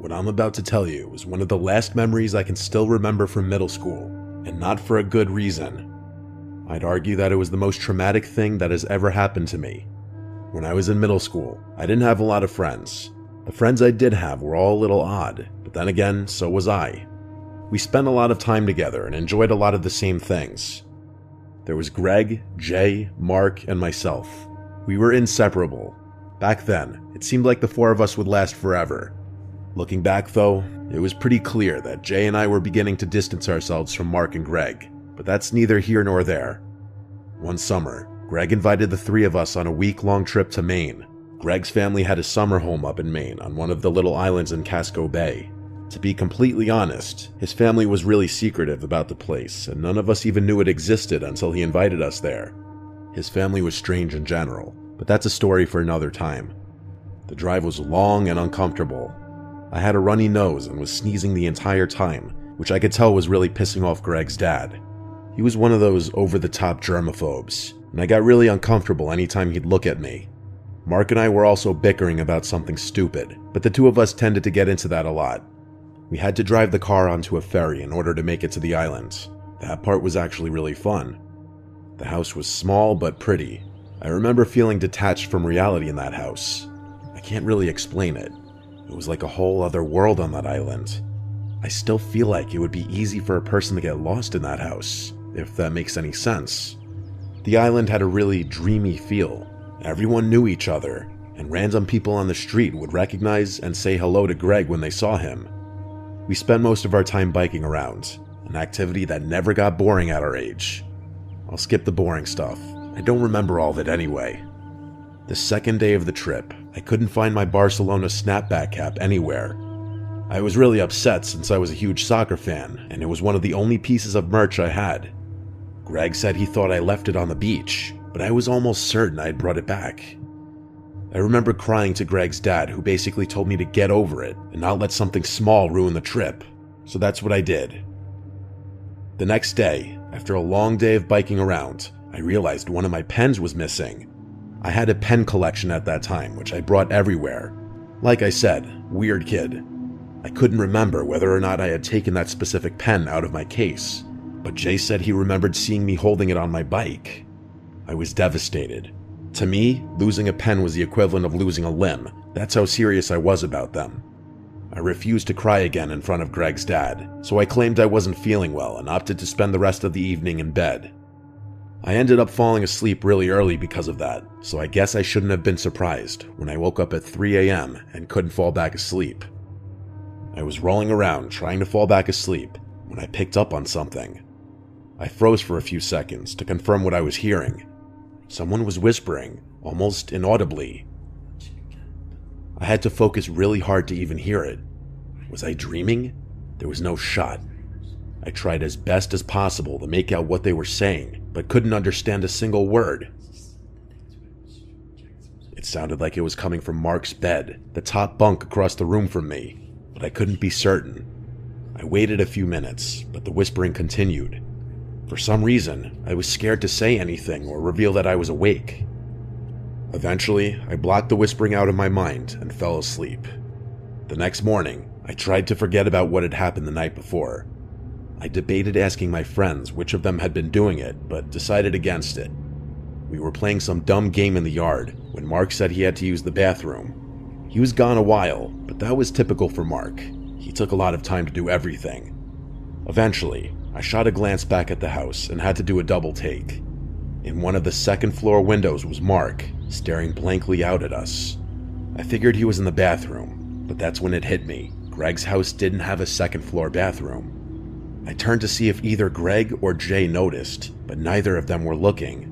what I'm about to tell you is one of the last memories I can still remember from middle school, and not for a good reason. I'd argue that it was the most traumatic thing that has ever happened to me. When I was in middle school, I didn't have a lot of friends. The friends I did have were all a little odd, but then again, so was I. We spent a lot of time together and enjoyed a lot of the same things. There was Greg, Jay, Mark, and myself. We were inseparable. Back then, it seemed like the four of us would last forever. Looking back though, it was pretty clear that Jay and I were beginning to distance ourselves from Mark and Greg, but that's neither here nor there. One summer, Greg invited the three of us on a week-long trip to Maine. Greg's family had a summer home up in Maine on one of the little islands in Casco Bay. To be completely honest, his family was really secretive about the place, and none of us even knew it existed until he invited us there. His family was strange in general, but that's a story for another time. The drive was long and uncomfortable. I had a runny nose and was sneezing the entire time, which I could tell was really pissing off Greg's dad. He was one of those over-the-top germaphobes, and I got really uncomfortable anytime he'd look at me. Mark and I were also bickering about something stupid, but the two of us tended to get into that a lot. We had to drive the car onto a ferry in order to make it to the island. That part was actually really fun. The house was small but pretty. I remember feeling detached from reality in that house. I can't really explain it. It was like a whole other world on that island. I still feel like it would be easy for a person to get lost in that house, if that makes any sense. The island had a really dreamy feel. Everyone knew each other, and random people on the street would recognize and say hello to Greg when they saw him. We spent most of our time biking around, an activity that never got boring at our age. I'll skip the boring stuff. I don't remember all of it anyway. The second day of the trip, I couldn't find my Barcelona snapback cap anywhere. I was really upset since I was a huge soccer fan, and it was one of the only pieces of merch I had. Greg said he thought I left it on the beach, but I was almost certain I had brought it back. I remember crying to Greg's dad, who basically told me to get over it and not let something small ruin the trip, so that's what I did. The next day, after a long day of biking around, I realized one of my pens was missing. I had a pen collection at that time, which I brought everywhere. Like I said, weird kid. I couldn't remember whether or not I had taken that specific pen out of my case, but Jay said he remembered seeing me holding it on my bike. I was devastated. To me, losing a pen was the equivalent of losing a limb. That's how serious I was about them. I refused to cry again in front of Greg's dad, so I claimed I wasn't feeling well and opted to spend the rest of the evening in bed. I ended up falling asleep really early because of that, so I guess I shouldn't have been surprised when I woke up at 3 a.m. and couldn't fall back asleep. I was rolling around trying to fall back asleep when I picked up on something. I froze for a few seconds to confirm what I was hearing. Someone was whispering, almost inaudibly. I had to focus really hard to even hear it. Was I dreaming? There was no shot. I tried as best as possible to make out what they were saying, but couldn't understand a single word. It sounded like it was coming from Mark's bed, the top bunk across the room from me, but I couldn't be certain. I waited a few minutes, but the whispering continued. For some reason, I was scared to say anything or reveal that I was awake. Eventually, I blocked the whispering out of my mind and fell asleep. The next morning, I tried to forget about what had happened the night before. I debated asking my friends which of them had been doing it, but decided against it. We were playing some dumb game in the yard when Mark said he had to use the bathroom. He was gone a while, but that was typical for Mark. He took a lot of time to do everything. Eventually, I shot a glance back at the house and had to do a double take. In one of the second-floor windows was Mark, staring blankly out at us. I figured he was in the bathroom, but that's when it hit me. Greg's house didn't have a second-floor bathroom. I turned to see if either Greg or Jay noticed, but neither of them were looking.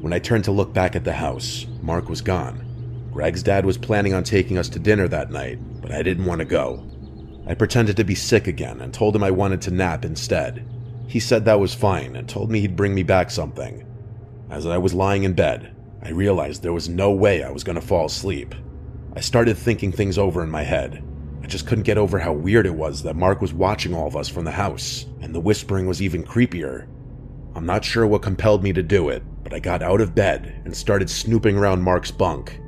When I turned to look back at the house, Mark was gone. Greg's dad was planning on taking us to dinner that night, but I didn't want to go. I pretended to be sick again and told him I wanted to nap instead. He said that was fine and told me he'd bring me back something. As I was lying in bed, I realized there was no way I was going to fall asleep. I started thinking things over in my head. I just couldn't get over how weird it was that Mark was watching all of us from the house, and the whispering was even creepier. I'm not sure what compelled me to do it, but I got out of bed and started snooping around Mark's bunk.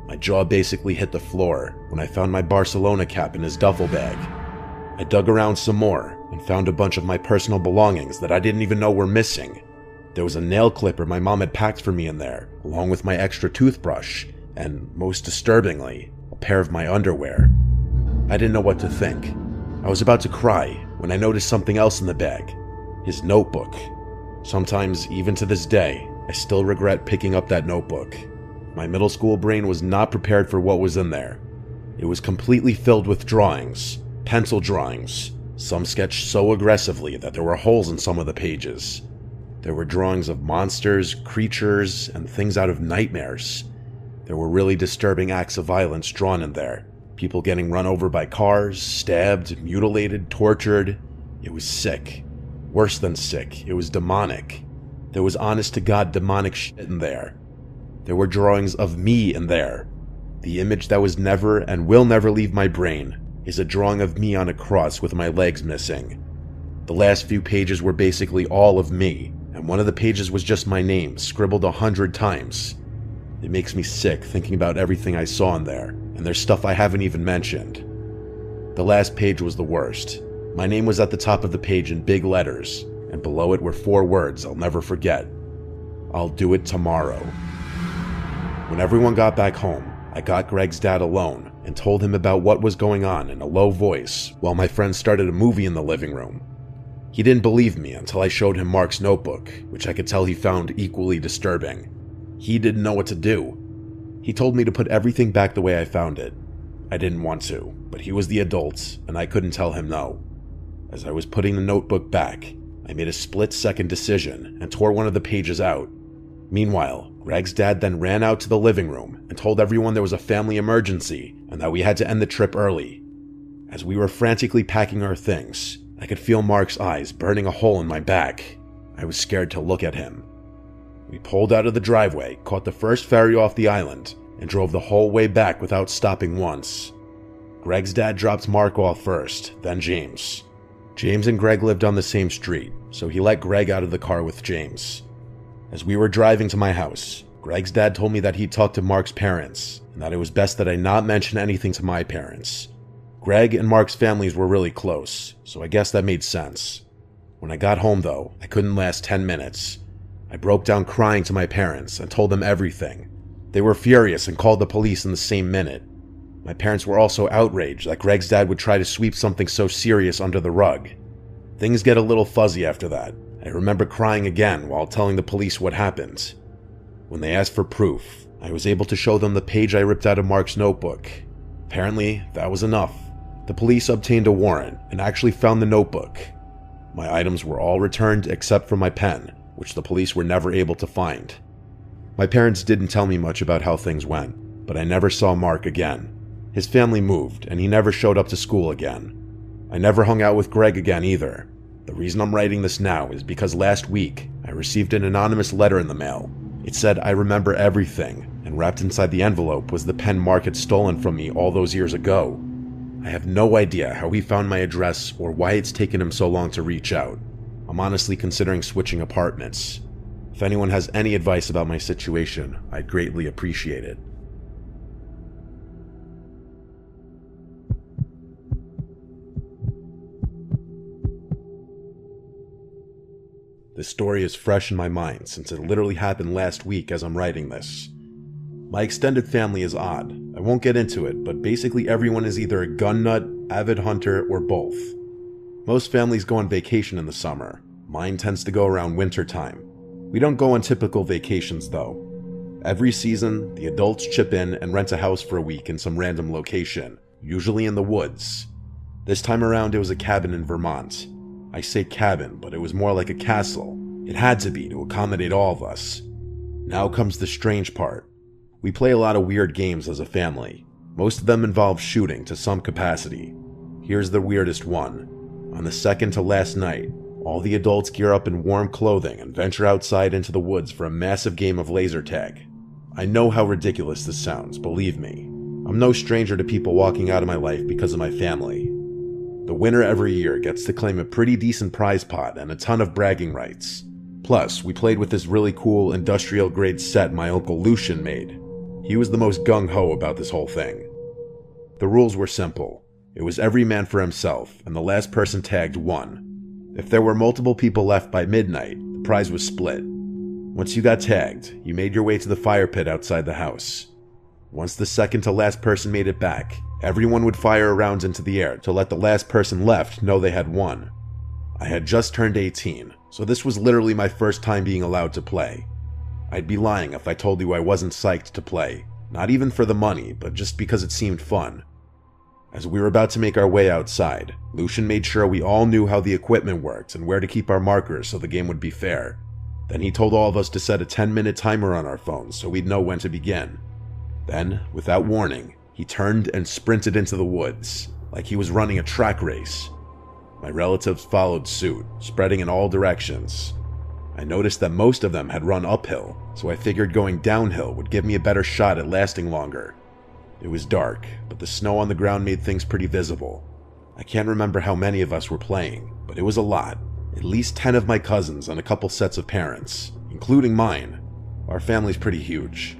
My jaw basically hit the floor when I found my Barcelona cap in his duffel bag. I dug around some more and found a bunch of my personal belongings that I didn't even know were missing. There was a nail clipper my mom had packed for me in there, along with my extra toothbrush, and most disturbingly, a pair of my underwear. I didn't know what to think. I was about to cry when I noticed something else in the bag. His notebook. Sometimes, even to this day, I still regret picking up that notebook. My middle school brain was not prepared for what was in there. It was completely filled with drawings, pencil drawings, some sketched so aggressively that there were holes in some of the pages. There were drawings of monsters, creatures, and things out of nightmares. There were really disturbing acts of violence drawn in there. People getting run over by cars, stabbed, mutilated, tortured. It was sick. Worse than sick, it was demonic. There was honest-to-God demonic shit in there. There were drawings of me in there. The image that was never and will never leave my brain is a drawing of me on a cross with my legs missing. The last few pages were basically all of me, and one of the pages was just my name, scribbled 100 times. It makes me sick thinking about everything I saw in there, and there's stuff I haven't even mentioned. The last page was the worst. My name was at the top of the page in big letters, and below it were 4 words I'll never forget. I'll do it tomorrow. When everyone got back home, I got Greg's dad alone and told him about what was going on in a low voice while my friend started a movie in the living room. He didn't believe me until I showed him Mark's notebook, which I could tell he found equally disturbing. He didn't know what to do. He told me to put everything back the way I found it. I didn't want to, but he was the adult, and I couldn't tell him no. As I was putting the notebook back, I made a split-second decision and tore one of the pages out. Meanwhile, Greg's dad then ran out to the living room and told everyone there was a family emergency and that we had to end the trip early. As we were frantically packing our things, I could feel Mark's eyes burning a hole in my back. I was scared to look at him. We pulled out of the driveway, caught the first ferry off the island, and drove the whole way back without stopping once. Greg's dad dropped Mark off first, then James. James and Greg lived on the same street, so he let Greg out of the car with James. As we were driving to my house, Greg's dad told me that he'd talked to Mark's parents, and that it was best that I not mention anything to my parents. Greg and Mark's families were really close, so I guess that made sense. When I got home, though, I couldn't last 10 minutes. I broke down crying to my parents and told them everything. They were furious and called the police in the same minute. My parents were also outraged that Greg's dad would try to sweep something so serious under the rug. Things get a little fuzzy after that. I remember crying again while telling the police what happened. When they asked for proof, I was able to show them the page I ripped out of Mark's notebook. Apparently, that was enough. The police obtained a warrant and actually found the notebook. My items were all returned except for my pen, which the police were never able to find. My parents didn't tell me much about how things went, but I never saw Mark again. His family moved, and he never showed up to school again. I never hung out with Greg again either. The reason I'm writing this now is because last week, I received an anonymous letter in the mail. It said I remember everything, and wrapped inside the envelope was the pen Mark had stolen from me all those years ago. I have no idea how he found my address or why it's taken him so long to reach out. I'm honestly considering switching apartments. If anyone has any advice about my situation, I'd greatly appreciate it. This story is fresh in my mind since it literally happened last week as I'm writing this. My extended family is odd. I won't get into it, but basically everyone is either a gun nut, avid hunter, or both. Most families go on vacation in the summer. Mine tends to go around winter time. We don't go on typical vacations though. Every season, the adults chip in and rent a house for a week in some random location, usually in the woods. This time around it was a cabin in Vermont. I say cabin, but it was more like a castle. It had to be to accommodate all of us. Now comes the strange part. We play a lot of weird games as a family. Most of them involve shooting to some capacity. Here's the weirdest one. On the second to last night, all the adults gear up in warm clothing and venture outside into the woods for a massive game of laser tag. I know how ridiculous this sounds, believe me. I'm no stranger to people walking out of my life because of my family. The winner every year gets to claim a pretty decent prize pot and a ton of bragging rights. Plus, we played with this really cool industrial grade set my Uncle Lucian made. He was the most gung-ho about this whole thing. The rules were simple. It was every man for himself, and the last person tagged won. If there were multiple people left by midnight, the prize was split. Once you got tagged, you made your way to the fire pit outside the house. Once the second to last person made it back, everyone would fire rounds into the air to let the last person left know they had won. I had just turned 18, so this was literally my first time being allowed to play. I'd be lying if I told you I wasn't psyched to play, not even for the money, but just because it seemed fun. As we were about to make our way outside, Lucian made sure we all knew how the equipment worked and where to keep our markers so the game would be fair. Then he told all of us to set a 10-minute timer on our phones so we'd know when to begin. Then, without warning, he turned and sprinted into the woods, like he was running a track race. My relatives followed suit, spreading in all directions. I noticed that most of them had run uphill, so I figured going downhill would give me a better shot at lasting longer. It was dark, but the snow on the ground made things pretty visible. I can't remember how many of us were playing, but it was a lot. At least 10 of my cousins and a couple sets of parents, including mine. Our family's pretty huge.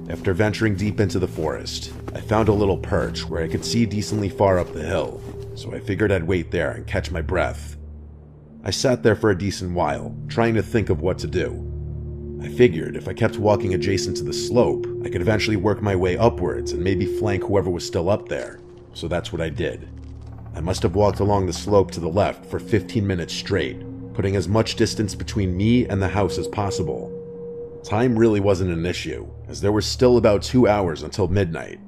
After venturing deep into the forest, I found a little perch where I could see decently far up the hill, so I figured I'd wait there and catch my breath. I sat there for a decent while, trying to think of what to do. I figured if I kept walking adjacent to the slope, I could eventually work my way upwards and maybe flank whoever was still up there, so that's what I did. I must have walked along the slope to the left for 15 minutes straight, putting as much distance between me and the house as possible. Time really wasn't an issue, as there were still about 2 hours until midnight.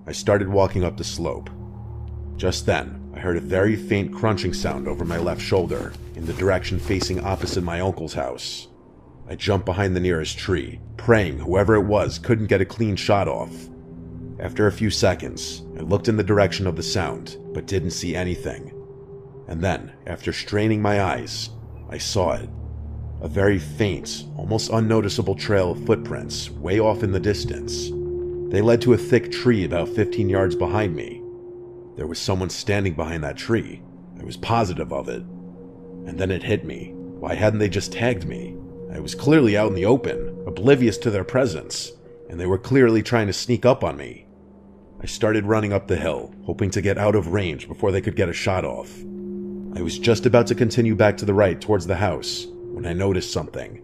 I started walking up the slope. Just then, I heard a very faint crunching sound over my left shoulder, in the direction facing opposite my uncle's house. I jumped behind the nearest tree, praying whoever it was couldn't get a clean shot off. After a few seconds, I looked in the direction of the sound, but didn't see anything. And then, after straining my eyes, I saw it. A very faint, almost unnoticeable trail of footprints way off in the distance. They led to a thick tree about 15 yards behind me. There was someone standing behind that tree. I was positive of it. And then it hit me. Why hadn't they just tagged me? I was clearly out in the open, oblivious to their presence, and they were clearly trying to sneak up on me. I started running up the hill, hoping to get out of range before they could get a shot off. I was just about to continue back to the right towards the house when I noticed something.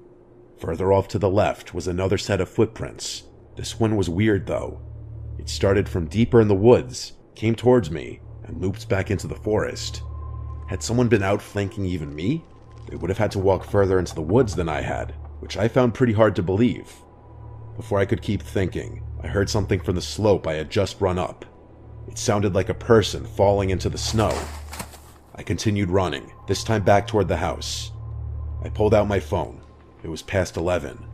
Further off to the left was another set of footprints. This one was weird though. It started from deeper in the woods, came towards me, and looped back into the forest. Had someone been outflanking even me? They would have had to walk further into the woods than I had, which I found pretty hard to believe. Before I could keep thinking, I heard something from the slope I had just run up. It sounded like a person falling into the snow. I continued running, this time back toward the house. I pulled out my phone. It was past 11.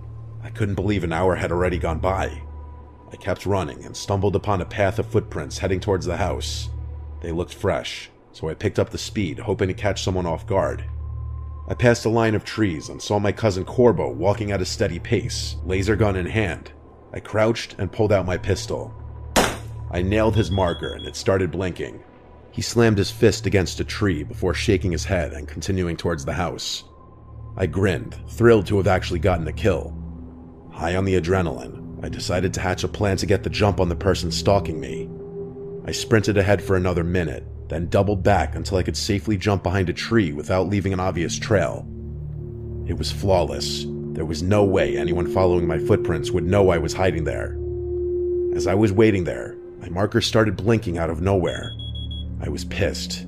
I couldn't believe an hour had already gone by. I kept running and stumbled upon a path of footprints heading towards the house. They looked fresh, so I picked up the speed, hoping to catch someone off guard. I passed a line of trees and saw my cousin Corbo walking at a steady pace, laser gun in hand. I crouched and pulled out my pistol. I nailed his marker and it started blinking. He slammed his fist against a tree before shaking his head and continuing towards the house. I grinned, thrilled to have actually gotten a kill. High on the adrenaline, I decided to hatch a plan to get the jump on the person stalking me. I sprinted ahead for another minute, then doubled back until I could safely jump behind a tree without leaving an obvious trail. It was flawless. There was no way anyone following my footprints would know I was hiding there. As I was waiting there, my marker started blinking out of nowhere. I was pissed.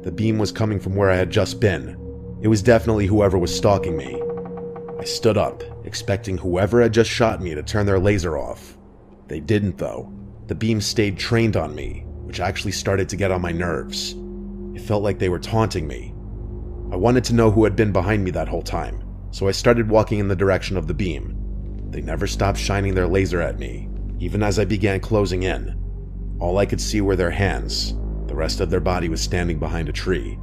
The beam was coming from where I had just been. It was definitely whoever was stalking me. I stood up, expecting whoever had just shot me to turn their laser off. They didn't though. The beam stayed trained on me, which actually started to get on my nerves. It felt like they were taunting me. I wanted to know who had been behind me that whole time, so I started walking in the direction of the beam. They never stopped shining their laser at me, even as I began closing in. All I could see were their hands. The rest of their body was standing behind a tree.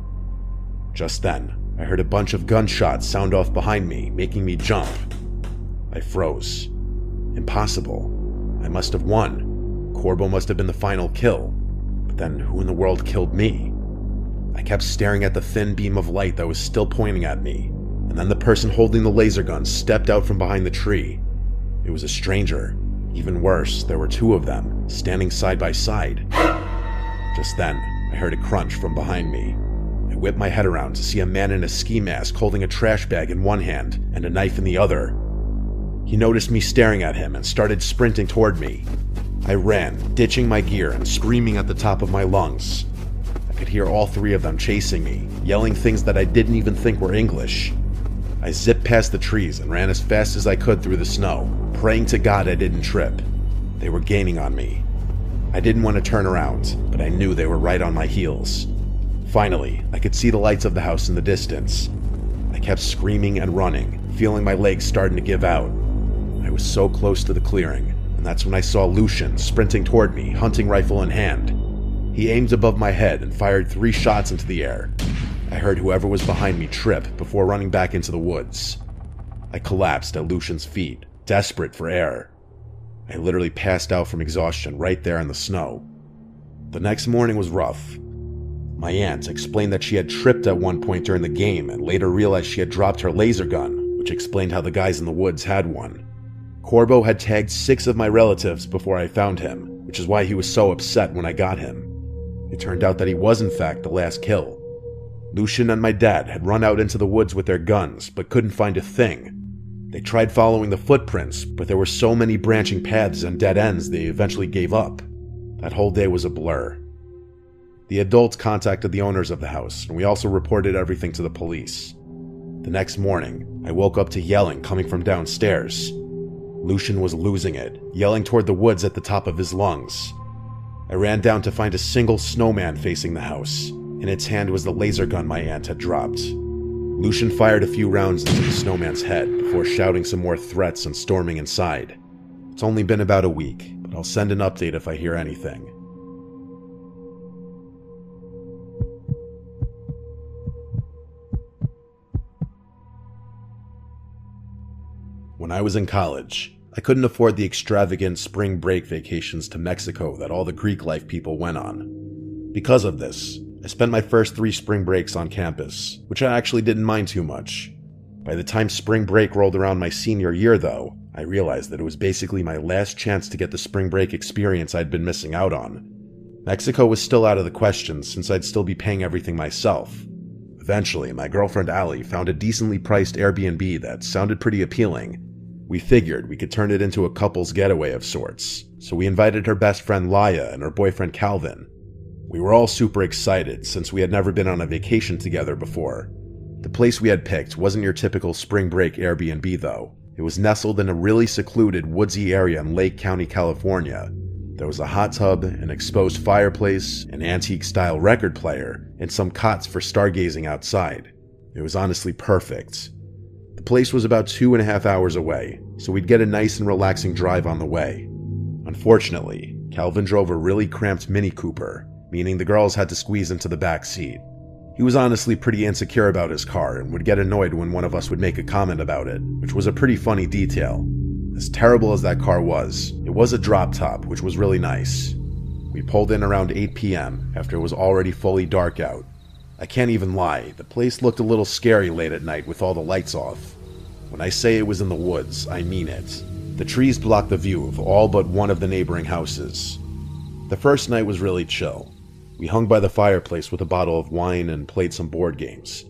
Just then, I heard a bunch of gunshots sound off behind me, making me jump. I froze. Impossible. I must have won. Corbo must have been the final kill. But then who in the world killed me? I kept staring at the thin beam of light that was still pointing at me, and then the person holding the laser gun stepped out from behind the tree. It was a stranger. Even worse, there were two of them, standing side by side. Just then, I heard a crunch from behind me. I whipped my head around to see a man in a ski mask holding a trash bag in one hand and a knife in the other. He noticed me staring at him and started sprinting toward me. I ran, ditching my gear and screaming at the top of my lungs. I could hear all three of them chasing me, yelling things that I didn't even think were English. I zipped past the trees and ran as fast as I could through the snow, praying to God I didn't trip. They were gaining on me. I didn't want to turn around, but I knew they were right on my heels. Finally, I could see the lights of the house in the distance. I kept screaming and running, feeling my legs starting to give out. I was so close to the clearing, and that's when I saw Lucian sprinting toward me, hunting rifle in hand. He aimed above my head and fired 3 shots into the air. I heard whoever was behind me trip before running back into the woods. I collapsed at Lucian's feet, desperate for air. I literally passed out from exhaustion right there in the snow. The next morning was rough. My aunt explained that she had tripped at one point during the game and later realized she had dropped her laser gun, which explained how the guys in the woods had one. Corbo had tagged 6 of my relatives before I found him, which is why he was so upset when I got him. It turned out that he was in fact the last kill. Lucian and my dad had run out into the woods with their guns, but couldn't find a thing. They tried following the footprints, but there were so many branching paths and dead ends they eventually gave up. That whole day was a blur. The adults contacted the owners of the house, and we also reported everything to the police. The next morning, I woke up to yelling coming from downstairs. Lucian was losing it, yelling toward the woods at the top of his lungs. I ran down to find a single snowman facing the house. In its hand was the laser gun my aunt had dropped. Lucian fired a few rounds into the snowman's head before shouting some more threats and storming inside. It's only been about a week, but I'll send an update if I hear anything. When I was in college, I couldn't afford the extravagant spring break vacations to Mexico that all the Greek life people went on. Because of this, I spent my first 3 spring breaks on campus, which I actually didn't mind too much. By the time spring break rolled around my senior year, though, I realized that it was basically my last chance to get the spring break experience I'd been missing out on. Mexico was still out of the question since I'd still be paying everything myself. Eventually, my girlfriend Allie found a decently priced Airbnb that sounded pretty appealing. We figured we could turn it into a couple's getaway of sorts, so we invited her best friend Laya and her boyfriend Calvin. We were all super excited since we had never been on a vacation together before. The place we had picked wasn't your typical spring break Airbnb though. It was nestled in a really secluded woodsy area in Lake County, California. There was a hot tub, an exposed fireplace, an antique-style record player, and some cots for stargazing outside. It was honestly perfect. The place was about 2.5 hours away, so we'd get a nice and relaxing drive on the way. Unfortunately, Calvin drove a really cramped Mini Cooper, meaning the girls had to squeeze into the back seat. He was honestly pretty insecure about his car and would get annoyed when one of us would make a comment about it, which was a pretty funny detail. As terrible as that car was, it was a drop top, which was really nice. We pulled in around 8 p.m. after it was already fully dark out. I can't even lie, the place looked a little scary late at night with all the lights off. When I say it was in the woods, I mean it. The trees blocked the view of all but one of the neighboring houses. The first night was really chill. We hung by the fireplace with a bottle of wine and played some board games.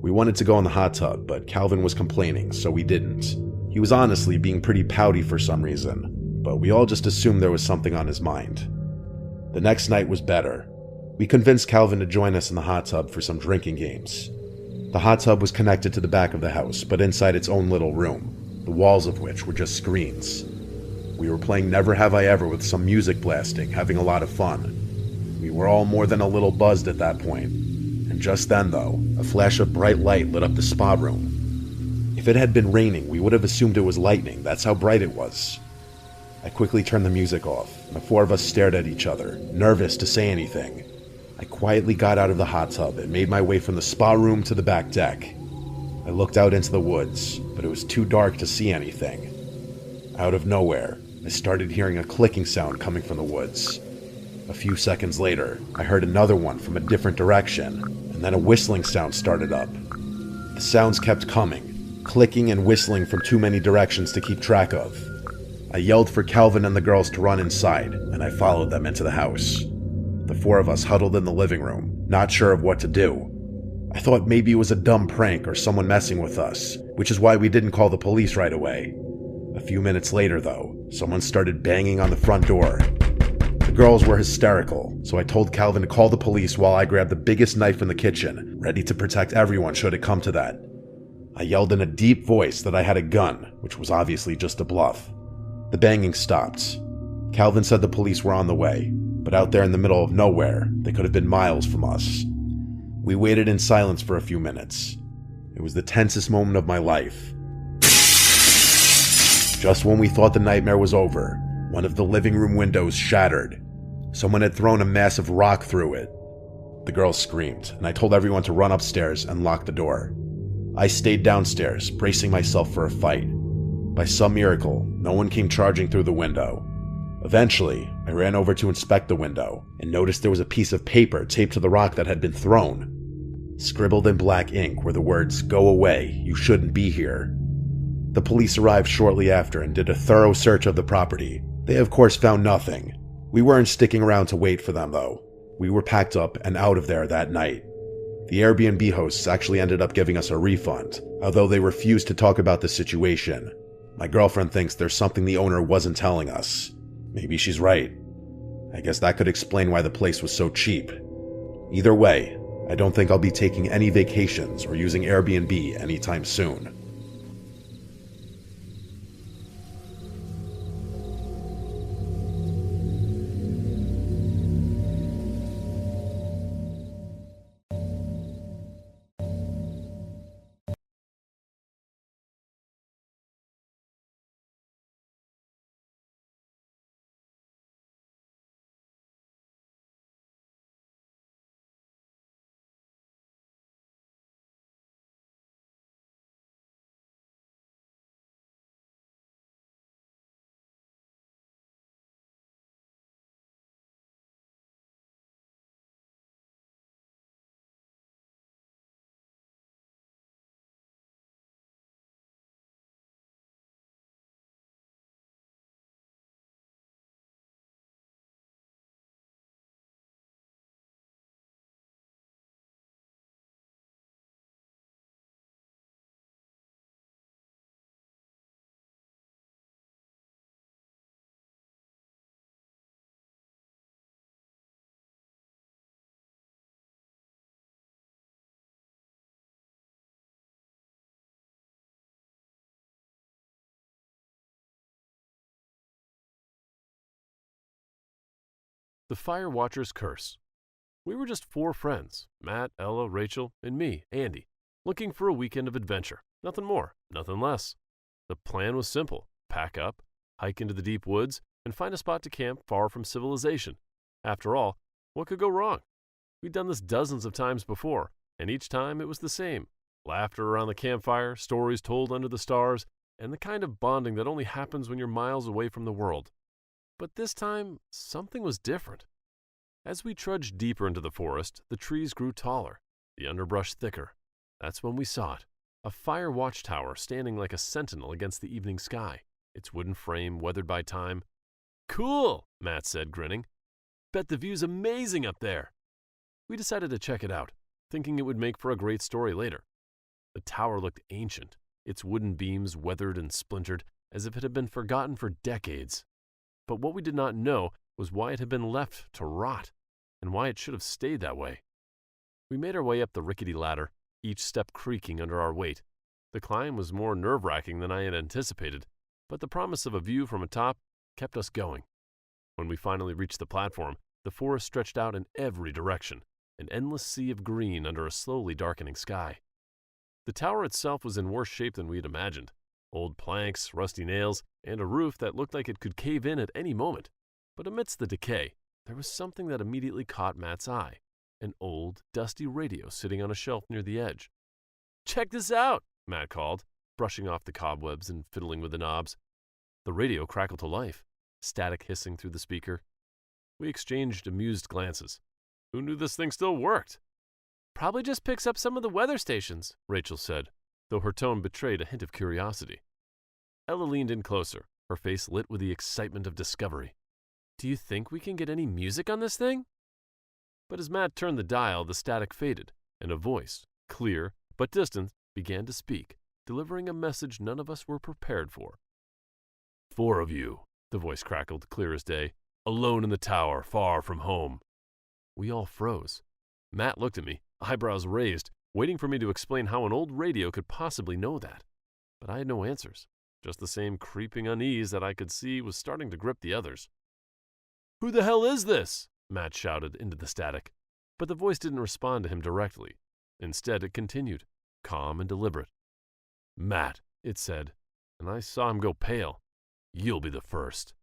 We wanted to go in the hot tub, but Calvin was complaining, so we didn't. He was honestly being pretty pouty for some reason, but we all just assumed there was something on his mind. The next night was better. We convinced Calvin to join us in the hot tub for some drinking games. The hot tub was connected to the back of the house, but inside its own little room, the walls of which were just screens. We were playing Never Have I Ever with some music blasting, having a lot of fun. We were all more than a little buzzed at that point. And just then, though, a flash of bright light lit up the spa room. If it had been raining, we would have assumed it was lightning, that's how bright it was. I quickly turned the music off, and the 4 of us stared at each other, nervous to say anything. I quietly got out of the hot tub and made my way from the spa room to the back deck. I looked out into the woods, but it was too dark to see anything. Out of nowhere, I started hearing a clicking sound coming from the woods. A few seconds later, I heard another one from a different direction, and then a whistling sound started up. The sounds kept coming, clicking and whistling from too many directions to keep track of. I yelled for Calvin and the girls to run inside, and I followed them into the house. The four of us huddled in the living room, not sure of what to do. I thought maybe it was a dumb prank or someone messing with us, which is why we didn't call the police right away. A few minutes later, though, someone started banging on the front door. The girls were hysterical, so I told Calvin to call the police while I grabbed the biggest knife in the kitchen, ready to protect everyone should it come to that. I yelled in a deep voice that I had a gun, which was obviously just a bluff. The banging stopped. Calvin said the police were on the way, but out there in the middle of nowhere, they could have been miles from us. We waited in silence for a few minutes. It was the tensest moment of my life. Just when we thought the nightmare was over, one of the living room windows shattered. Someone had thrown a massive rock through it. The girls screamed, and I told everyone to run upstairs and lock the door. I stayed downstairs, bracing myself for a fight. By some miracle, no one came charging through the window. Eventually, I ran over to inspect the window and noticed there was a piece of paper taped to the rock that had been thrown. Scribbled in black ink were the words, "Go away, you shouldn't be here." The police arrived shortly after and did a thorough search of the property. They of course found nothing. We weren't sticking around to wait for them though. We were packed up and out of there that night. The Airbnb hosts actually ended up giving us a refund, although they refused to talk about the situation. My girlfriend thinks there's something the owner wasn't telling us. Maybe she's right. I guess that could explain why the place was so cheap. Either way, I don't think I'll be taking any vacations or using Airbnb anytime soon. The Fire Watcher's Curse. We were just four friends, Matt, Ella, Rachel, and me, Andy, looking for a weekend of adventure. Nothing more, nothing less. The plan was simple: pack up, hike into the deep woods, and find a spot to camp far from civilization. After all, what could go wrong? We'd done this dozens of times before, and each time it was the same. Laughter around the campfire, stories told under the stars, and the kind of bonding that only happens when you're miles away from the world. But this time, something was different. As we trudged deeper into the forest, the trees grew taller, the underbrush thicker. That's when we saw it, a fire watchtower standing like a sentinel against the evening sky, its wooden frame weathered by time. "Cool," Matt said, grinning. "Bet the view's amazing up there." We decided to check it out, thinking it would make for a great story later. The tower looked ancient, its wooden beams weathered and splintered, as if it had been forgotten for decades. But what we did not know was why it had been left to rot, and why it should have stayed that way. We made our way up the rickety ladder, each step creaking under our weight. The climb was more nerve-wracking than I had anticipated, but the promise of a view from atop kept us going. When we finally reached the platform, the forest stretched out in every direction, an endless sea of green under a slowly darkening sky. The tower itself was in worse shape than we had imagined. Old planks, rusty nails, and a roof that looked like it could cave in at any moment. But amidst the decay, there was something that immediately caught Matt's eye: an old, dusty radio sitting on a shelf near the edge. "Check this out," Matt called, brushing off the cobwebs and fiddling with the knobs. The radio crackled to life, static hissing through the speaker. We exchanged amused glances. Who knew this thing still worked? "Probably just picks up some of the weather stations," Rachel said, though her tone betrayed a hint of curiosity. Ella leaned in closer, her face lit with the excitement of discovery. "Do you think we can get any music on this thing?" But as Matt turned the dial, the static faded, and a voice, clear but distant, began to speak, delivering a message none of us were prepared for. "4 of you," the voice crackled, clear as day, "alone in the tower, far from home." We all froze. Matt looked at me, eyebrows raised, waiting for me to explain how an old radio could possibly know that. But I had no answers, just the same creeping unease that I could see was starting to grip the others. "Who the hell is this?" Matt shouted into the static. But the voice didn't respond to him directly. Instead, it continued, calm and deliberate. "Matt," it said, and I saw him go pale. "You'll be the first.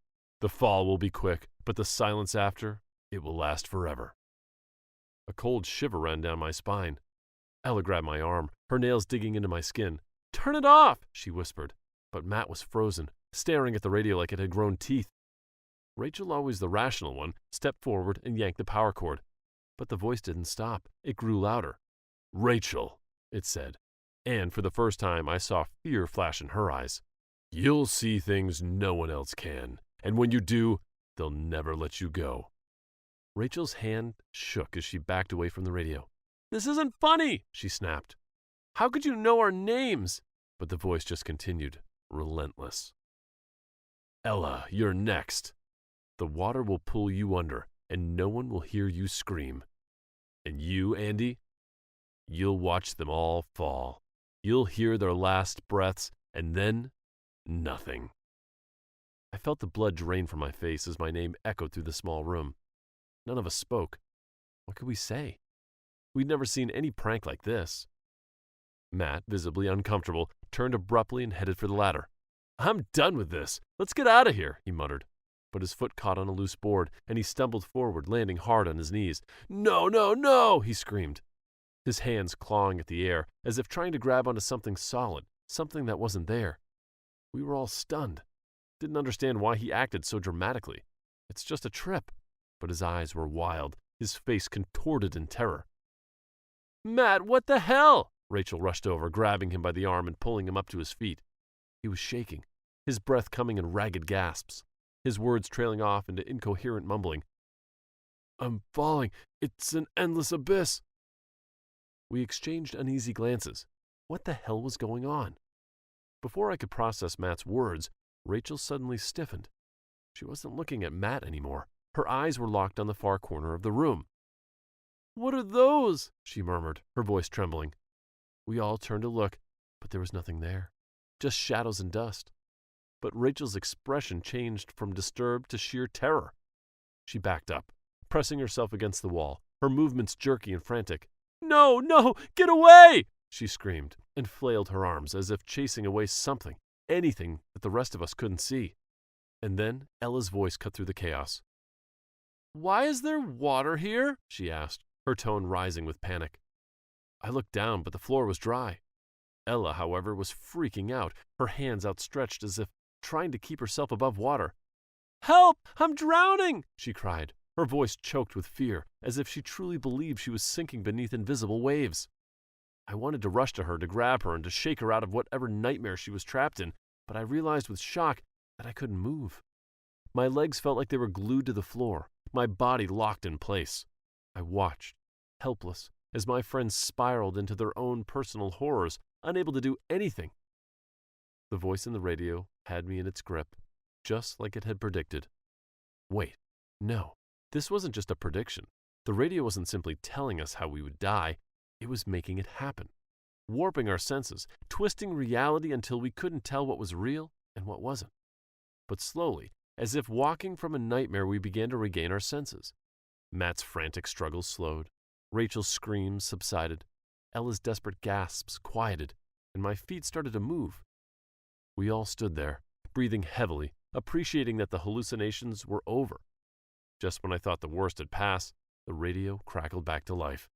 The fall will be quick, but the silence after, it will last forever." A cold shiver ran down my spine. Ella grabbed my arm, her nails digging into my skin. "Turn it off," she whispered. But Matt was frozen, staring at the radio like it had grown teeth. Rachel, always the rational one, stepped forward and yanked the power cord. But the voice didn't stop. It grew louder. "Rachel," it said, and for the first time I saw fear flash in her eyes. "You'll see things no one else can, and when you do, they'll never let you go." Rachel's hand shook as she backed away from the radio. "This isn't funny," she snapped. "How could you know our names?" But the voice just continued, relentless. "Ella, you're next. The water will pull you under, and no one will hear you scream. And you, Andy, you'll watch them all fall. You'll hear their last breaths, and then nothing." I felt the blood drain from my face as my name echoed through the small room. None of us spoke. What could we say? We'd never seen any prank like this. Matt, visibly uncomfortable, turned abruptly and headed for the ladder. "I'm done with this. Let's get out of here," he muttered. But his foot caught on a loose board, and he stumbled forward, landing hard on his knees. "No, no, no!" he screamed, his hands clawing at the air, as if trying to grab onto something solid, something that wasn't there. We were all stunned. Didn't understand why he acted so dramatically. It's just a trip. But his eyes were wild, his face contorted in terror. "Matt, what the hell?" Rachel rushed over, grabbing him by the arm and pulling him up to his feet. He was shaking, his breath coming in ragged gasps, his words trailing off into incoherent mumbling. "I'm falling. It's an endless abyss." We exchanged uneasy glances. What the hell was going on? Before I could process Matt's words, Rachel suddenly stiffened. She wasn't looking at Matt anymore. Her eyes were locked on the far corner of the room. "What are those?" she murmured, her voice trembling. We all turned to look, but there was nothing there, just shadows and dust. But Rachel's expression changed from disturbed to sheer terror. She backed up, pressing herself against the wall, her movements jerky and frantic. "No, no, get away!" she screamed, and flailed her arms as if chasing away something, anything that the rest of us couldn't see. And then Ella's voice cut through the chaos. "Why is there water here?" she asked, her tone rising with panic. I looked down, but the floor was dry. Ella, however, was freaking out, her hands outstretched as if trying to keep herself above water. "Help! I'm drowning!" she cried, her voice choked with fear, as if she truly believed she was sinking beneath invisible waves. I wanted to rush to her, to grab her, and to shake her out of whatever nightmare she was trapped in, but I realized with shock that I couldn't move. My legs felt like they were glued to the floor, my body locked in place. I watched, helpless, as my friends spiraled into their own personal horrors, unable to do anything. The voice in the radio had me in its grip, just like it had predicted. Wait, no, this wasn't just a prediction. The radio wasn't simply telling us how we would die, it was making it happen, warping our senses, twisting reality until we couldn't tell what was real and what wasn't. But slowly, as if walking from a nightmare, we began to regain our senses. Matt's frantic struggles slowed, Rachel's screams subsided, Ella's desperate gasps quieted, and my feet started to move. We all stood there, breathing heavily, appreciating that the hallucinations were over. Just when I thought the worst had passed, the radio crackled back to life.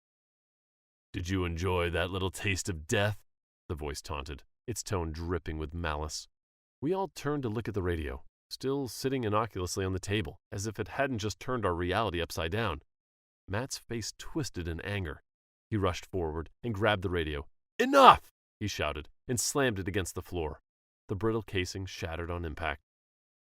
"Did you enjoy that little taste of death?" the voice taunted, its tone dripping with malice. We all turned to look at the radio, still sitting innocuously on the table, as if it hadn't just turned our reality upside down. Matt's face twisted in anger. He rushed forward and grabbed the radio. "Enough!" he shouted, and slammed it against the floor. The brittle casing shattered on impact.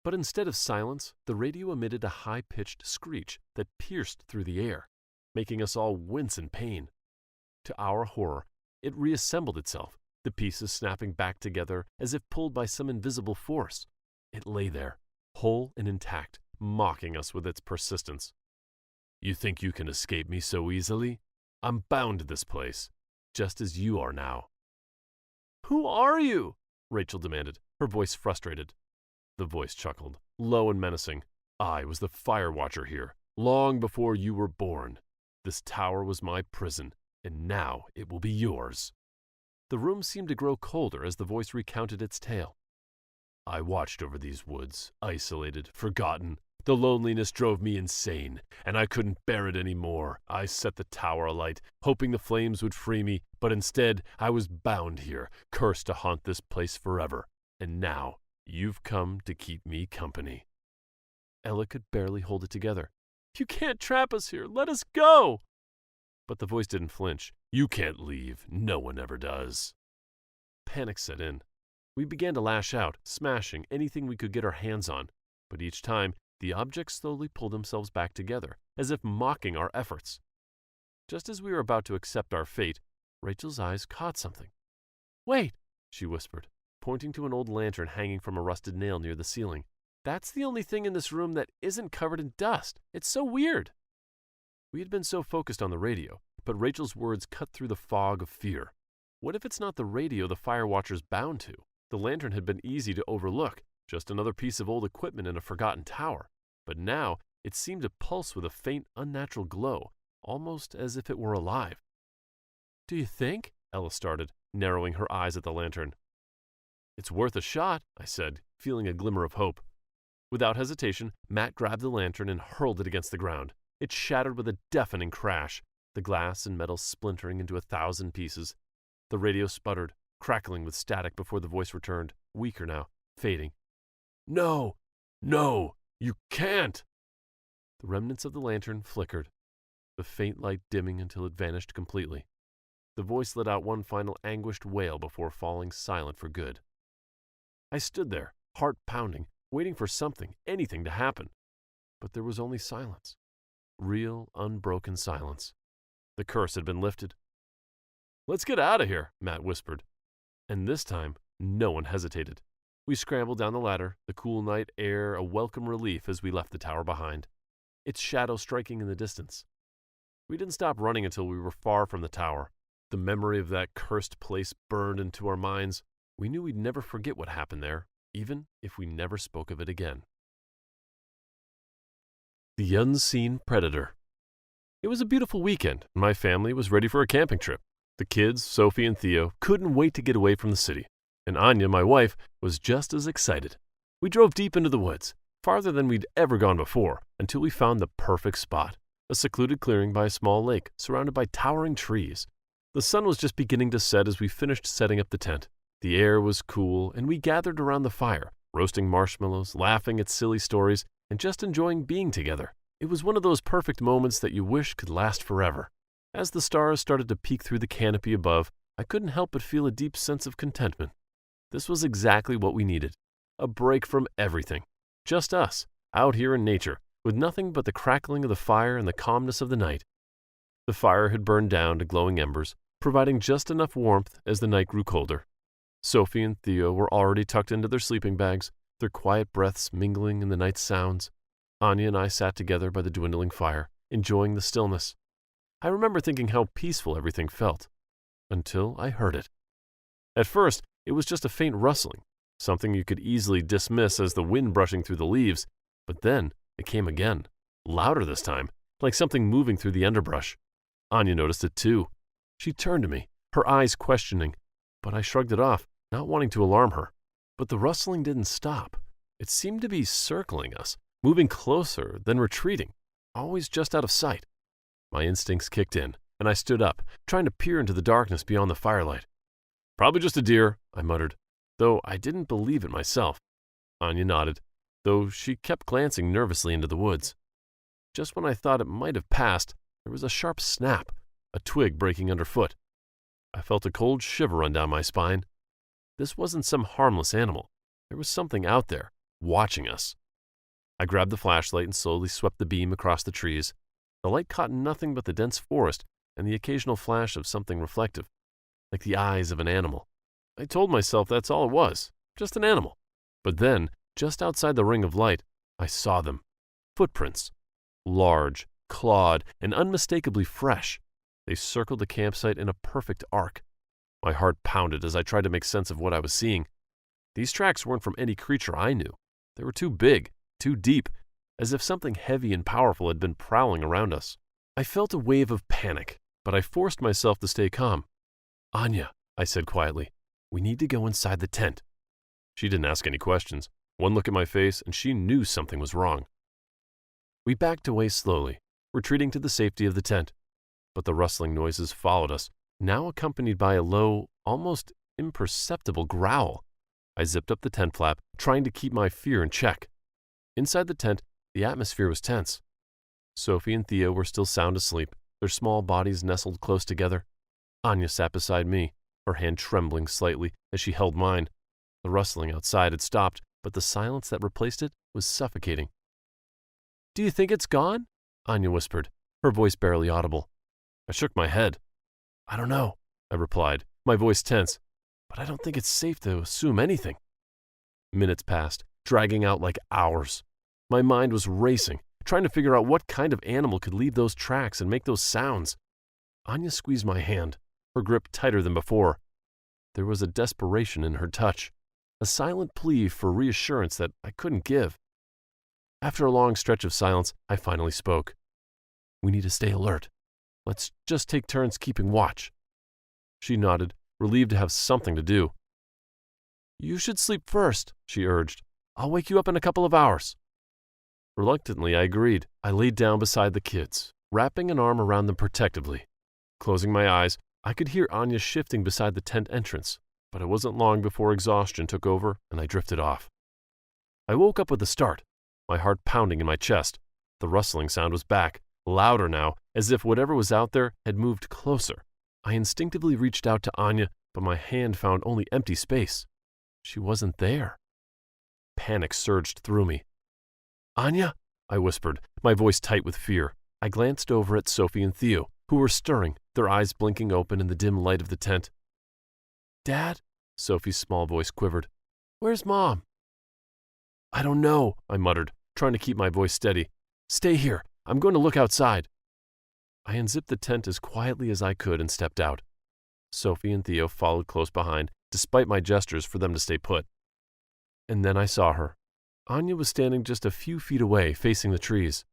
But instead of silence, the radio emitted a high-pitched screech that pierced through the air, making us all wince in pain. To our horror, it reassembled itself, the pieces snapping back together as if pulled by some invisible force. It lay there, whole and intact, mocking us with its persistence. "You think you can escape me so easily? I'm bound to this place, just as you are now." "Who are you?" Rachel demanded, her voice frustrated. The voice chuckled, low and menacing. "I was the fire watcher here, long before you were born. This tower was my prison, and now it will be yours." The room seemed to grow colder as the voice recounted its tale. "I watched over these woods, isolated, forgotten. The loneliness drove me insane, and I couldn't bear it any more. I set the tower alight, hoping the flames would free me, but instead I was bound here, cursed to haunt this place forever. And now you've come to keep me company." Ella could barely hold it together. "You can't trap us here. Let us go." But the voice didn't flinch. "You can't leave. No one ever does." Panic set in. We began to lash out, smashing anything we could get our hands on. But each time, the objects slowly pulled themselves back together, as if mocking our efforts. Just as we were about to accept our fate, Rachel's eyes caught something. "Wait," she whispered, pointing to an old lantern hanging from a rusted nail near the ceiling. "That's the only thing in this room that isn't covered in dust. It's so weird." We had been so focused on the radio, but Rachel's words cut through the fog of fear. What if it's not the radio the fire watcher's bound to? The lantern had been easy to overlook, just another piece of old equipment in a forgotten tower. But now it seemed to pulse with a faint, unnatural glow, almost as if it were alive. "Do you think?" Ella started, narrowing her eyes at the lantern. "It's worth a shot," I said, feeling a glimmer of hope. Without hesitation, Matt grabbed the lantern and hurled it against the ground. It shattered with a deafening crash, the glass and metal splintering into 1,000 pieces. The radio sputtered, crackling with static before the voice returned, weaker now, fading. "No! No! You can't!" The remnants of the lantern flickered, the faint light dimming until it vanished completely. The voice let out one final anguished wail before falling silent for good. I stood there, heart pounding, waiting for something, anything to happen. But there was only silence. Real, unbroken silence. The curse had been lifted. "Let's get out of here," Matt whispered. And this time, no one hesitated. We scrambled down the ladder, the cool night air a welcome relief as we left the tower behind, its shadow striking in the distance. We didn't stop running until we were far from the tower. The memory of that cursed place burned into our minds. We knew we'd never forget what happened there, even if we never spoke of it again. The Unseen Predator. It was a beautiful weekend, and my family was ready for a camping trip. The kids, Sophie and Theo, couldn't wait to get away from the city, and Anya, my wife, was just as excited. We drove deep into the woods, farther than we'd ever gone before, until we found the perfect spot, a secluded clearing by a small lake surrounded by towering trees. The sun was just beginning to set as we finished setting up the tent. The air was cool, and we gathered around the fire, roasting marshmallows, laughing at silly stories, and just enjoying being together. It was one of those perfect moments that you wish could last forever. As the stars started to peek through the canopy above, I couldn't help but feel a deep sense of contentment. This was exactly what we needed. A break from everything. Just us, out here in nature, with nothing but the crackling of the fire and the calmness of the night. The fire had burned down to glowing embers, providing just enough warmth as the night grew colder. Sophie and Theo were already tucked into their sleeping bags, their quiet breaths mingling in the night's sounds. Anya and I sat together by the dwindling fire, enjoying the stillness. I remember thinking how peaceful everything felt, until I heard it. At first, it was just a faint rustling, something you could easily dismiss as the wind brushing through the leaves, but then it came again, louder this time, like something moving through the underbrush. Anya noticed it too. She turned to me, her eyes questioning, but I shrugged it off, not wanting to alarm her. But the rustling didn't stop. It seemed to be circling us, moving closer, then retreating, always just out of sight. My instincts kicked in, and I stood up, trying to peer into the darkness beyond the firelight. "Probably just a deer," I muttered, though I didn't believe it myself. Anya nodded, though she kept glancing nervously into the woods. Just when I thought it might have passed, there was a sharp snap, a twig breaking underfoot. I felt a cold shiver run down my spine. This wasn't some harmless animal. There was something out there, watching us. I grabbed the flashlight and slowly swept the beam across the trees. The light caught nothing but the dense forest and the occasional flash of something reflective, like the eyes of an animal. I told myself that's all it was, just an animal. But then, just outside the ring of light, I saw them. Footprints. Large, clawed, and unmistakably fresh. They circled the campsite in a perfect arc. My heart pounded as I tried to make sense of what I was seeing. These tracks weren't from any creature I knew. They were too big, too deep, as if something heavy and powerful had been prowling around us. I felt a wave of panic, but I forced myself to stay calm. "Anya," I said quietly, "we need to go inside the tent." She didn't ask any questions. One look at my face, and she knew something was wrong. We backed away slowly, retreating to the safety of the tent. But the rustling noises followed us, now accompanied by a low, almost imperceptible growl. I zipped up the tent flap, trying to keep my fear in check. Inside the tent, the atmosphere was tense. Sophie and Theo were still sound asleep, their small bodies nestled close together. Anya sat beside me, her hand trembling slightly as she held mine. The rustling outside had stopped, but the silence that replaced it was suffocating. "Do you think it's gone?" Anya whispered, her voice barely audible. I shook my head. "I don't know," I replied, my voice tense, "but I don't think it's safe to assume anything." Minutes passed, dragging out like hours. My mind was racing, trying to figure out what kind of animal could leave those tracks and make those sounds. Anya squeezed my hand, her grip tighter than before. There was a desperation in her touch, a silent plea for reassurance that I couldn't give. After a long stretch of silence, I finally spoke. "We need to stay alert. Let's just take turns keeping watch." She nodded, relieved to have something to do. "You should sleep first," she urged. "I'll wake you up in a couple of hours." Reluctantly, I agreed. I laid down beside the kids, wrapping an arm around them protectively. Closing my eyes, I could hear Anya shifting beside the tent entrance, but it wasn't long before exhaustion took over and I drifted off. I woke up with a start, my heart pounding in my chest. The rustling sound was back, louder now, as if whatever was out there had moved closer. I instinctively reached out to Anya, but my hand found only empty space. She wasn't there. Panic surged through me. "Anya?" I whispered, my voice tight with fear. I glanced over at Sophie and Theo, who were stirring, their eyes blinking open in the dim light of the tent. "Dad?" Sophie's small voice quivered. "Where's Mom?" "I don't know," I muttered, trying to keep my voice steady. "Stay here. I'm going to look outside." I unzipped the tent as quietly as I could and stepped out. Sophie and Theo followed close behind, despite my gestures for them to stay put. And then I saw her. Anya was standing just a few feet away, facing the trees.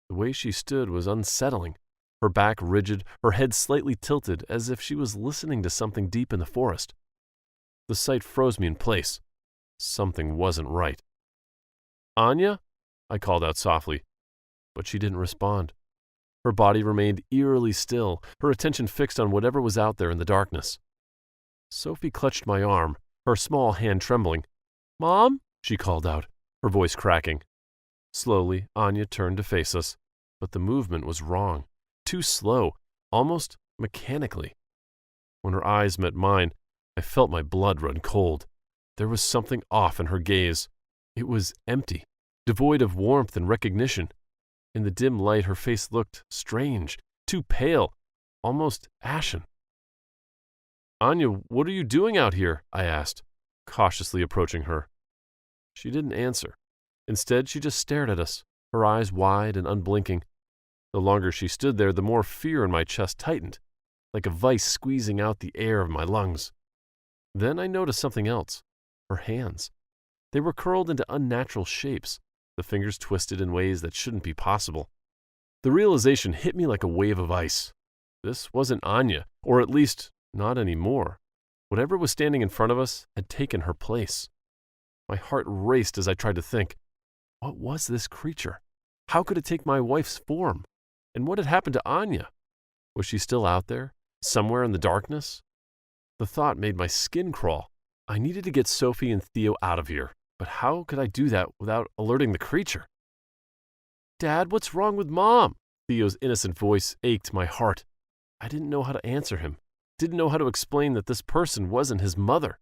The way she stood was unsettling, her back rigid, her head slightly tilted, as if she was listening to something deep in the forest. The sight froze me in place. Something wasn't right. "Anya?" I called out softly, but she didn't respond. Her body remained eerily still, her attention fixed on whatever was out there in the darkness. Sophie clutched my arm, her small hand trembling. "Mom?" she called out, her voice cracking. Slowly, Anya turned to face us, but the movement was wrong, too slow, almost mechanically. When her eyes met mine, I felt my blood run cold. There was something off in her gaze. It was empty, devoid of warmth and recognition. In the dim light, her face looked strange, too pale, almost ashen. "Anya, what are you doing out here?" I asked, cautiously approaching her. She didn't answer. Instead, she just stared at us, her eyes wide and unblinking. The longer she stood there, the more fear in my chest tightened, like a vice squeezing out the air of my lungs. Then I noticed something else. Her hands. They were curled into unnatural shapes, the fingers twisted in ways that shouldn't be possible. The realization hit me like a wave of ice. This wasn't Anya, or at least not anymore. Whatever was standing in front of us had taken her place. My heart raced as I tried to think. What was this creature? How could it take my wife's form? And what had happened to Anya? Was she still out there, somewhere in the darkness? The thought made my skin crawl. I needed to get Sophie and Theo out of here, but how could I do that without alerting the creature? "Dad, what's wrong with Mom?" Theo's innocent voice ached my heart. I didn't know how to answer him, didn't know how to explain that this person wasn't his mother.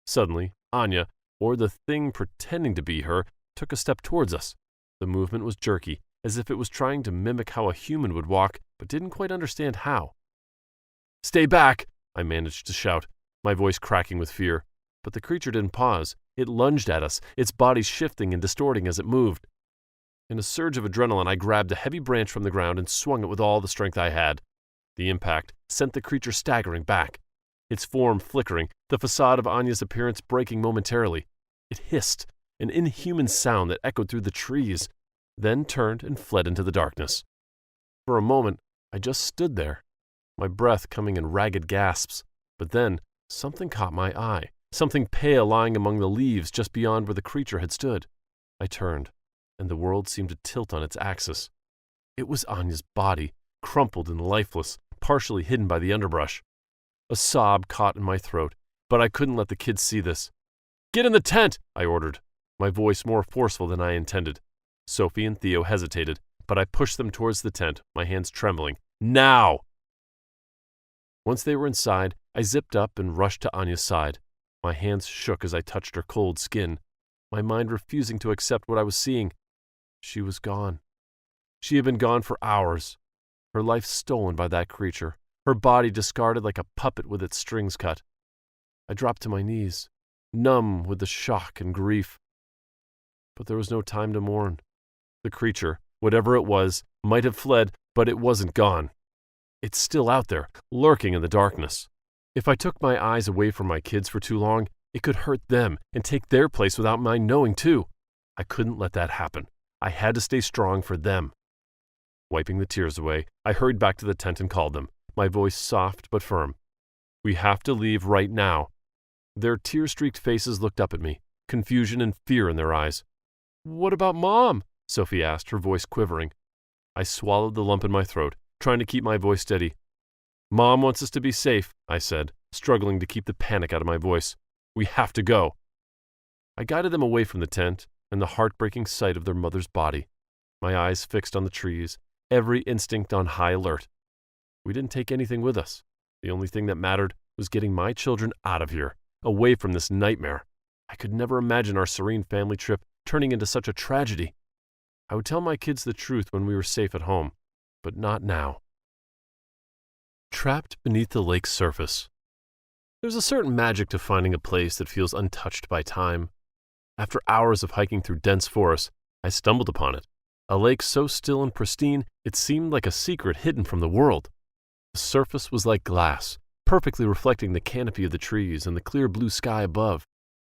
Suddenly, Anya, or the thing pretending to be her, took a step towards us. The movement was jerky, as if it was trying to mimic how a human would walk, but didn't quite understand how. "Stay back!" I managed to shout, my voice cracking with fear. But the creature didn't pause. It lunged at us, its body shifting and distorting as it moved. In a surge of adrenaline, I grabbed a heavy branch from the ground and swung it with all the strength I had. The impact sent the creature staggering back, its form flickering, the facade of Anya's appearance breaking momentarily. It hissed, an inhuman sound that echoed through the trees, then turned and fled into the darkness. For a moment, I just stood there, my breath coming in ragged gasps. But then, something caught my eye, something pale lying among the leaves just beyond where the creature had stood. I turned, and the world seemed to tilt on its axis. It was Anya's body, crumpled and lifeless, partially hidden by the underbrush. A sob caught in my throat, but I couldn't let the kids see this. "Get in the tent!" I ordered, my voice more forceful than I intended. Sophie and Theo hesitated, but I pushed them towards the tent, my hands trembling. "Now!" Once they were inside, I zipped up and rushed to Anya's side. My hands shook as I touched her cold skin, my mind refusing to accept what I was seeing. She was gone. She had been gone for hours, her life stolen by that creature, her body discarded like a puppet with its strings cut. I dropped to my knees, numb with the shock and grief. But there was no time to mourn. The creature, whatever it was, might have fled, but it wasn't gone. It's still out there, lurking in the darkness. If I took my eyes away from my kids for too long, it could hurt them and take their place without my knowing too. I couldn't let that happen. I had to stay strong for them. Wiping the tears away, I hurried back to the tent and called them, my voice soft but firm. "We have to leave right now." Their tear-streaked faces looked up at me, confusion and fear in their eyes. "What about Mom?" Sophie asked, her voice quivering. I swallowed the lump in my throat, trying to keep my voice steady. "Mom wants us to be safe," I said, struggling to keep the panic out of my voice. "We have to go." I guided them away from the tent and the heartbreaking sight of their mother's body, my eyes fixed on the trees, every instinct on high alert. We didn't take anything with us. The only thing that mattered was getting my children out of here, away from this nightmare. I could never imagine our serene family trip turning into such a tragedy. I would tell my kids the truth when we were safe at home, but not now. Trapped beneath the lake's surface. There's a certain magic to finding a place that feels untouched by time. After hours of hiking through dense forests, I stumbled upon it. A lake so still and pristine, it seemed like a secret hidden from the world. The surface was like glass, perfectly reflecting the canopy of the trees and the clear blue sky above.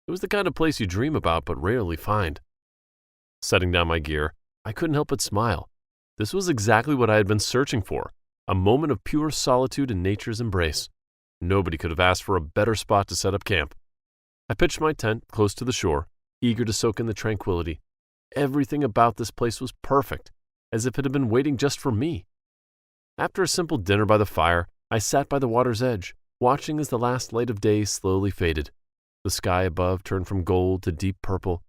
It was the kind of place you dream about but rarely find. Setting down my gear, I couldn't help but smile. This was exactly what I had been searching for, a moment of pure solitude in nature's embrace. Nobody could have asked for a better spot to set up camp. I pitched my tent close to the shore, eager to soak in the tranquility. Everything about this place was perfect, as if it had been waiting just for me. After a simple dinner by the fire, I sat by the water's edge, watching as the last light of day slowly faded. The sky above turned from gold to deep purple,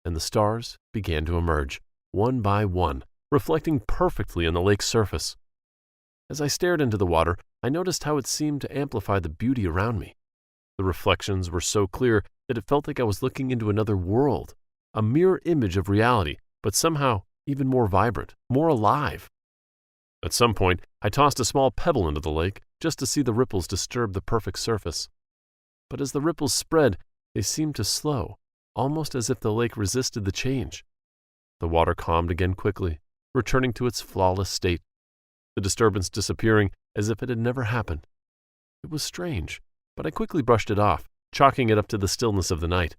and the stars began to emerge, one by one, reflecting perfectly on the lake's surface. As I stared into the water, I noticed how it seemed to amplify the beauty around me. The reflections were so clear that it felt like I was looking into another world, a mirror image of reality, but somehow even more vibrant, more alive. At some point, I tossed a small pebble into the lake just to see the ripples disturb the perfect surface. But as the ripples spread, they seemed to slow, almost as if the lake resisted the change. The water calmed again quickly, returning to its flawless state, the disturbance disappearing as if it had never happened. It was strange, but I quickly brushed it off, chalking it up to the stillness of the night.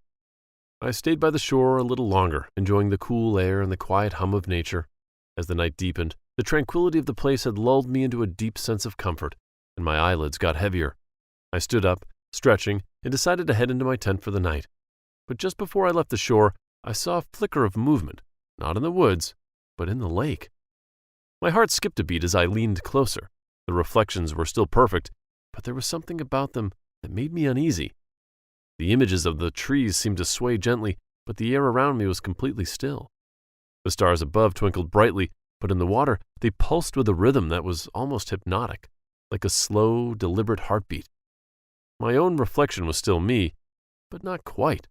I stayed by the shore a little longer, enjoying the cool air and the quiet hum of nature. As the night deepened, the tranquility of the place had lulled me into a deep sense of comfort, and my eyelids got heavier. I stood up, stretching, and decided to head into my tent for the night. But just before I left the shore, I saw a flicker of movement, not in the woods, but in the lake. My heart skipped a beat as I leaned closer. The reflections were still perfect, but there was something about them that made me uneasy. The images of the trees seemed to sway gently, but the air around me was completely still. The stars above twinkled brightly, but in the water they pulsed with a rhythm that was almost hypnotic, like a slow, deliberate heartbeat. My own reflection was still me, but not quite.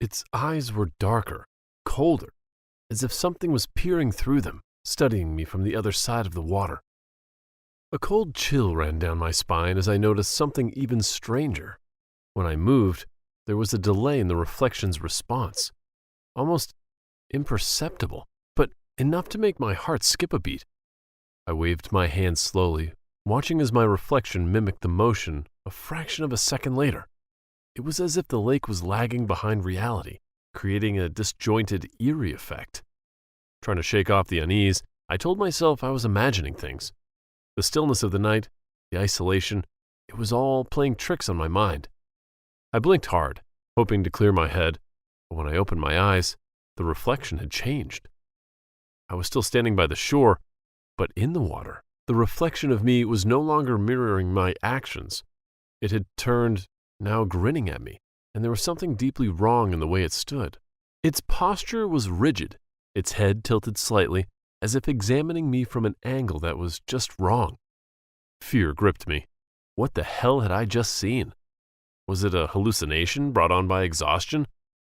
Its eyes were darker, colder, as if something was peering through them, studying me from the other side of the water. A cold chill ran down my spine as I noticed something even stranger. When I moved, there was a delay in the reflection's response, almost imperceptible, but enough to make my heart skip a beat. I waved my hand slowly, watching as my reflection mimicked the motion a fraction of a second later. It was as if the lake was lagging behind reality, creating a disjointed, eerie effect. Trying to shake off the unease, I told myself I was imagining things. The stillness of the night, the isolation, it was all playing tricks on my mind. I blinked hard, hoping to clear my head, but when I opened my eyes, the reflection had changed. I was still standing by the shore, but in the water, the reflection of me was no longer mirroring my actions. It had turned, now grinning at me, and there was something deeply wrong in the way it stood. Its posture was rigid, its head tilted slightly, as if examining me from an angle that was just wrong. Fear gripped me. What the hell had I just seen? Was it a hallucination brought on by exhaustion?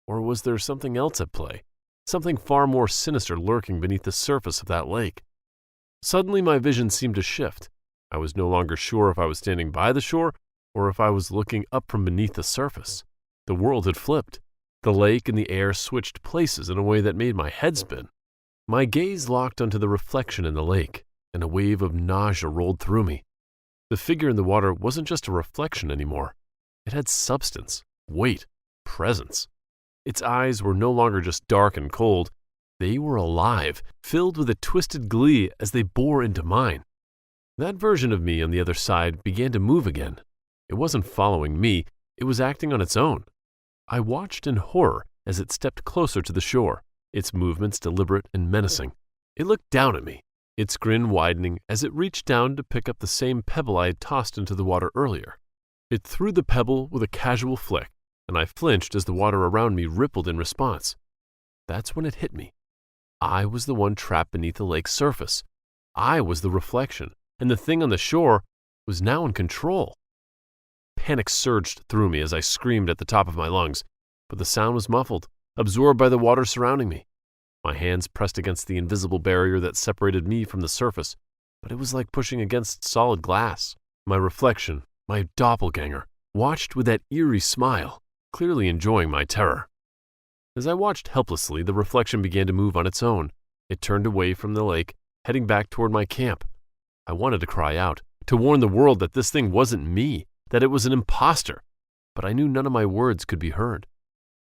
Or was there something else at play? Something far more sinister lurking beneath the surface of that lake? Suddenly my vision seemed to shift. I was no longer sure if I was standing by the shore or if I was looking up from beneath the surface. The world had flipped. The lake and the air switched places in a way that made my head spin. My gaze locked onto the reflection in the lake, and a wave of nausea rolled through me. The figure in the water wasn't just a reflection anymore. It had substance, weight, presence. Its eyes were no longer just dark and cold. They were alive, filled with a twisted glee as they bore into mine. That version of me on the other side began to move again. It wasn't following me, it was acting on its own. I watched in horror as it stepped closer to the shore, its movements deliberate and menacing. It looked down at me, its grin widening as it reached down to pick up the same pebble I had tossed into the water earlier. It threw the pebble with a casual flick, and I flinched as the water around me rippled in response. That's when it hit me. I was the one trapped beneath the lake's surface. I was the reflection, and the thing on the shore was now in control. Panic surged through me as I screamed at the top of my lungs, but the sound was muffled, absorbed by the water surrounding me. My hands pressed against the invisible barrier that separated me from the surface, but it was like pushing against solid glass. My reflection, my doppelganger, watched with that eerie smile, clearly enjoying my terror. As I watched helplessly, the reflection began to move on its own. It turned away from the lake, heading back toward my camp. I wanted to cry out, to warn the world that this thing wasn't me, that it was an imposter, but I knew none of my words could be heard.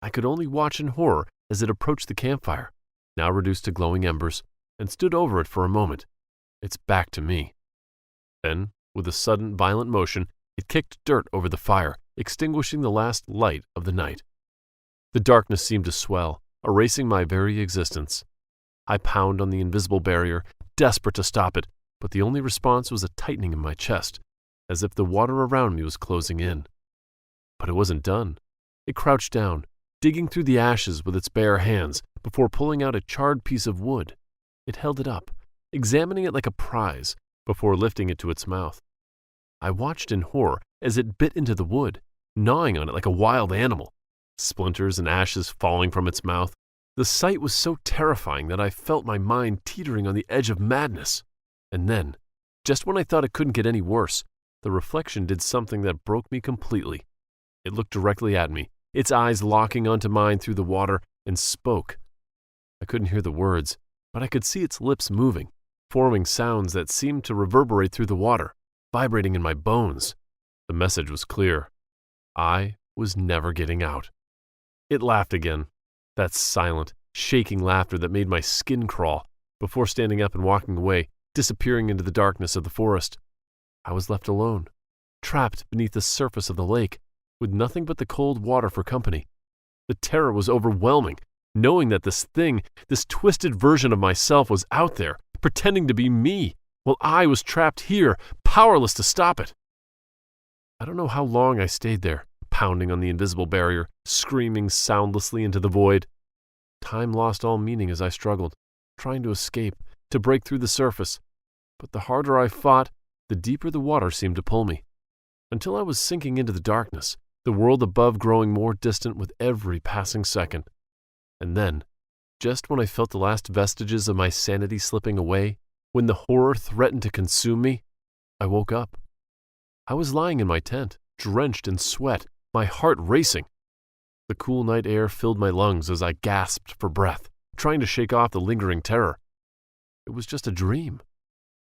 I could only watch in horror as it approached the campfire, now reduced to glowing embers, and stood over it for a moment, its back to me. Then, with a sudden, violent motion, it kicked dirt over the fire, extinguishing the last light of the night. The darkness seemed to swell, erasing my very existence. I pounded on the invisible barrier, desperate to stop it, but the only response was a tightening in my chest, as if the water around me was closing in. But it wasn't done. It crouched down, digging through the ashes with its bare hands before pulling out a charred piece of wood. It held it up, examining it like a prize, before lifting it to its mouth. I watched in horror as it bit into the wood, gnawing on it like a wild animal, splinters and ashes falling from its mouth. The sight was so terrifying that I felt my mind teetering on the edge of madness. And then, just when I thought it couldn't get any worse, the reflection did something that broke me completely. It looked directly at me, its eyes locking onto mine through the water, and spoke. I couldn't hear the words, but I could see its lips moving, forming sounds that seemed to reverberate through the water, vibrating in my bones. The message was clear. I was never getting out. It laughed again, that silent, shaking laughter that made my skin crawl, before standing up and walking away, disappearing into the darkness of the forest. I was left alone, trapped beneath the surface of the lake, with nothing but the cold water for company. The terror was overwhelming, knowing that this thing, this twisted version of myself was out there, pretending to be me, while I was trapped here, powerless to stop it. I don't know how long I stayed there, pounding on the invisible barrier, screaming soundlessly into the void. Time lost all meaning as I struggled, trying to escape, to break through the surface. But the harder I fought, the deeper the water seemed to pull me, until I was sinking into the darkness, the world above growing more distant with every passing second. And then, just when I felt the last vestiges of my sanity slipping away, when the horror threatened to consume me, I woke up. I was lying in my tent, drenched in sweat, my heart racing. The cool night air filled my lungs as I gasped for breath, trying to shake off the lingering terror. It was just a dream.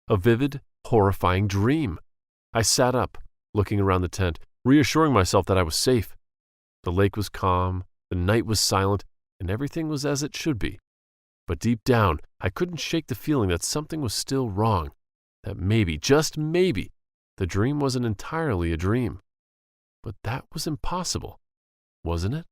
A vivid, horrifying dream. I sat up, looking around the tent, reassuring myself that I was safe. The lake was calm, the night was silent, and everything was as it should be. But deep down, I couldn't shake the feeling that something was still wrong, that maybe, just maybe, the dream wasn't entirely a dream. But that was impossible, wasn't it?